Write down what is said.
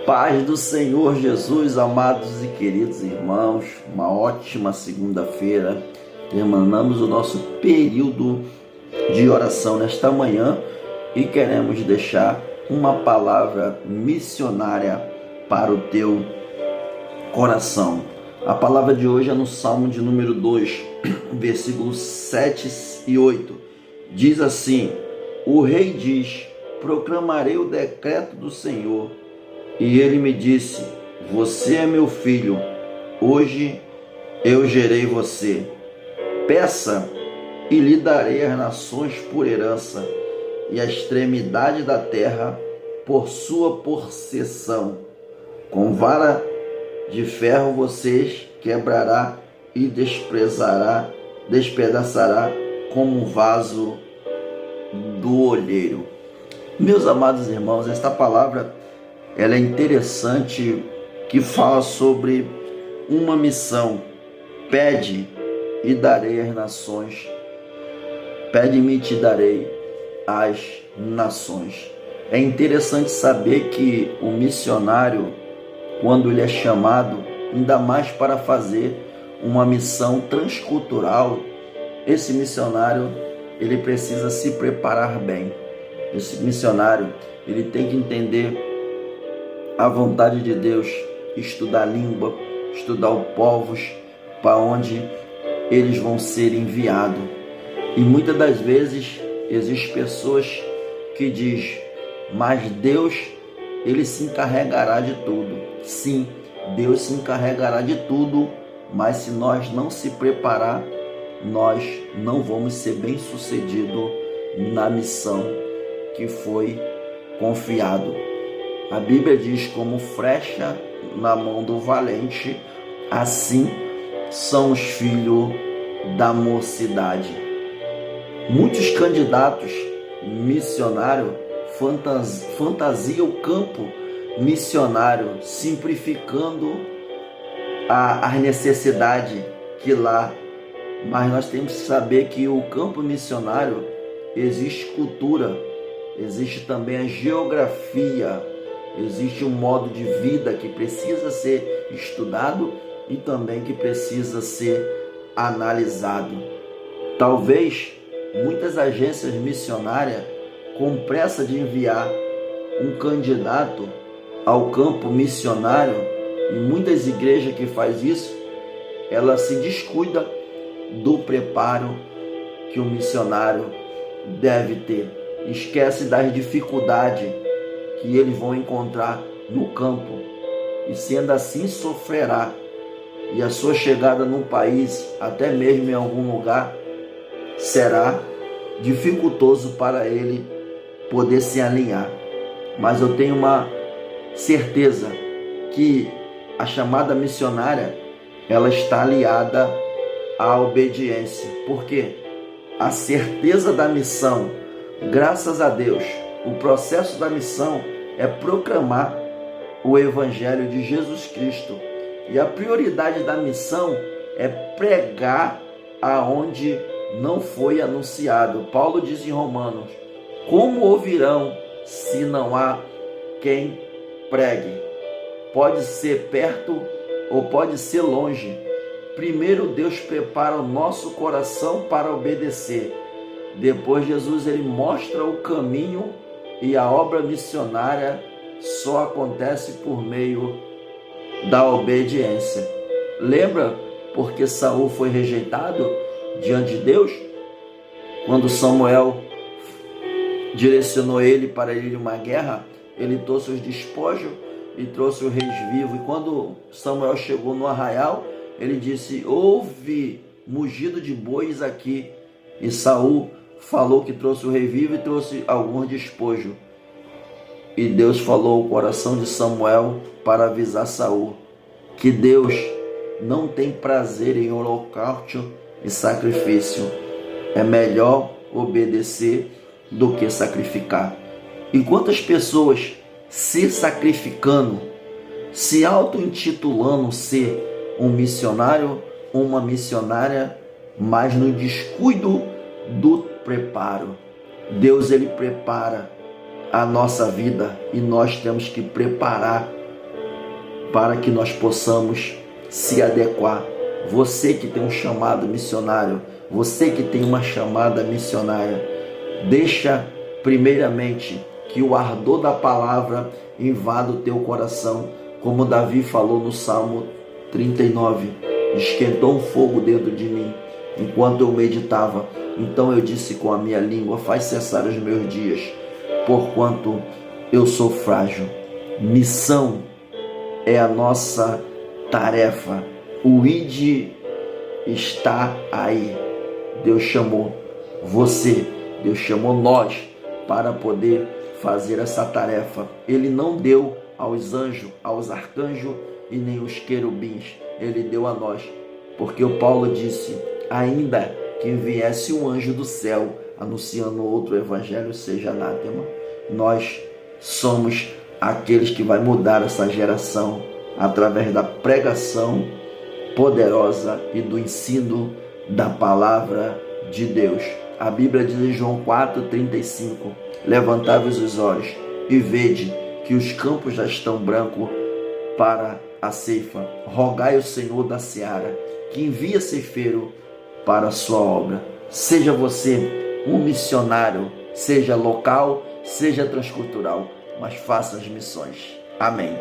Paz do Senhor Jesus, amados e queridos irmãos, uma ótima segunda-feira. Terminamos o nosso período de oração nesta manhã e queremos deixar uma palavra missionária para o teu coração. A palavra de hoje é no Salmo de número 2, versículos 7 e 8. Diz assim: o rei diz: proclamarei o decreto do Senhor. E ele me disse: você é meu filho, hoje eu gerei você. Peça e lhe darei as nações por herança, e a extremidade da terra por sua possessão. Com vara de ferro vocês quebrará e despedaçará como um vaso do olheiro. Meus amados irmãos, esta palavra ela é interessante, que fala sobre uma missão. Pede e darei as nações. Pede-me e te darei as nações. É interessante saber que o missionário, quando ele é chamado, ainda mais para fazer uma missão transcultural, esse missionário ele precisa se preparar bem. Esse missionário ele tem que entender a vontade de Deus, estudar a língua, estudar os povos para onde eles vão ser enviados. E muitas das vezes existem pessoas que dizem: mas Deus, ele se encarregará de tudo. Sim, Deus se encarregará de tudo, mas se nós não se preparar, nós não vamos ser bem-sucedidos na missão que foi confiado. A Bíblia diz: como flecha na mão do valente, assim são os filhos da mocidade. Muitos candidatos missionários fantasiam o campo missionário, simplificando a necessidade que lá. Mas nós temos que saber que o campo missionário existe cultura, existe também a geografia, existe um modo de vida que precisa ser estudado e também que precisa ser analisado. Talvez muitas agências missionárias, com pressa de enviar um candidato ao campo missionário, e muitas igrejas que faz isso, ela se descuida do preparo que o missionário deve ter. Esquece das dificuldades que eles vão encontrar no campo, e sendo assim sofrerá, e a sua chegada num país, até mesmo em algum lugar, será dificultoso para ele poder se alinhar. Mas eu tenho uma certeza que a chamada missionária, ela está aliada à obediência. Por quê? A certeza da missão, graças a Deus, o processo da missão é proclamar o Evangelho de Jesus Cristo. E a prioridade da missão é pregar aonde não foi anunciado. Paulo diz em Romanos: como ouvirão se não há quem pregue? Pode ser perto ou pode ser longe. Primeiro Deus prepara o nosso coração para obedecer. Depois Jesus ele mostra o caminho, e a obra missionária só acontece por meio da obediência. Lembra porque Saul foi rejeitado diante de Deus? Quando Samuel direcionou ele para ir em uma guerra, ele trouxe os despojos e trouxe os reis vivos. E quando Samuel chegou no arraial, ele disse: houve mugido de bois aqui. E Saul falou que trouxe o rei vivo e trouxe alguns despojos. E Deus falou ao coração de Samuel para avisar Saul que Deus não tem prazer em holocausto e sacrifício. É melhor obedecer do que sacrificar. E quantas pessoas se sacrificando, se auto-intitulando ser um missionário, uma missionária, mas no descuido do preparo. Deus ele prepara a nossa vida e nós temos que preparar para que nós possamos se adequar. Você que tem um chamado missionário, você que tem uma chamada missionária, deixa primeiramente que o ardor da palavra invada o teu coração, como Davi falou no Salmo 39, esquentou um fogo dentro de mim, enquanto eu meditava. Então eu disse com a minha língua, faz cessar os meus dias, porquanto eu sou frágil. Missão é a nossa tarefa. O ID está aí. Deus chamou você, Deus chamou nós para poder fazer essa tarefa. Ele não deu aos anjos, aos arcanjos e nem os querubins. Ele deu a nós. Porque o Paulo disse, ainda que viesse um anjo do céu anunciando outro evangelho, seja anátema. Nós somos aqueles que vai mudar essa geração através da pregação poderosa e do ensino da palavra de Deus. A Bíblia diz em João 4,35, levantai-vos os olhos e vede que os campos já estão brancos para a ceifa. Rogai ao Senhor da seara que envia ceifeiro para a sua obra. Seja você um missionário, seja local, seja transcultural, mas faça as missões. Amém.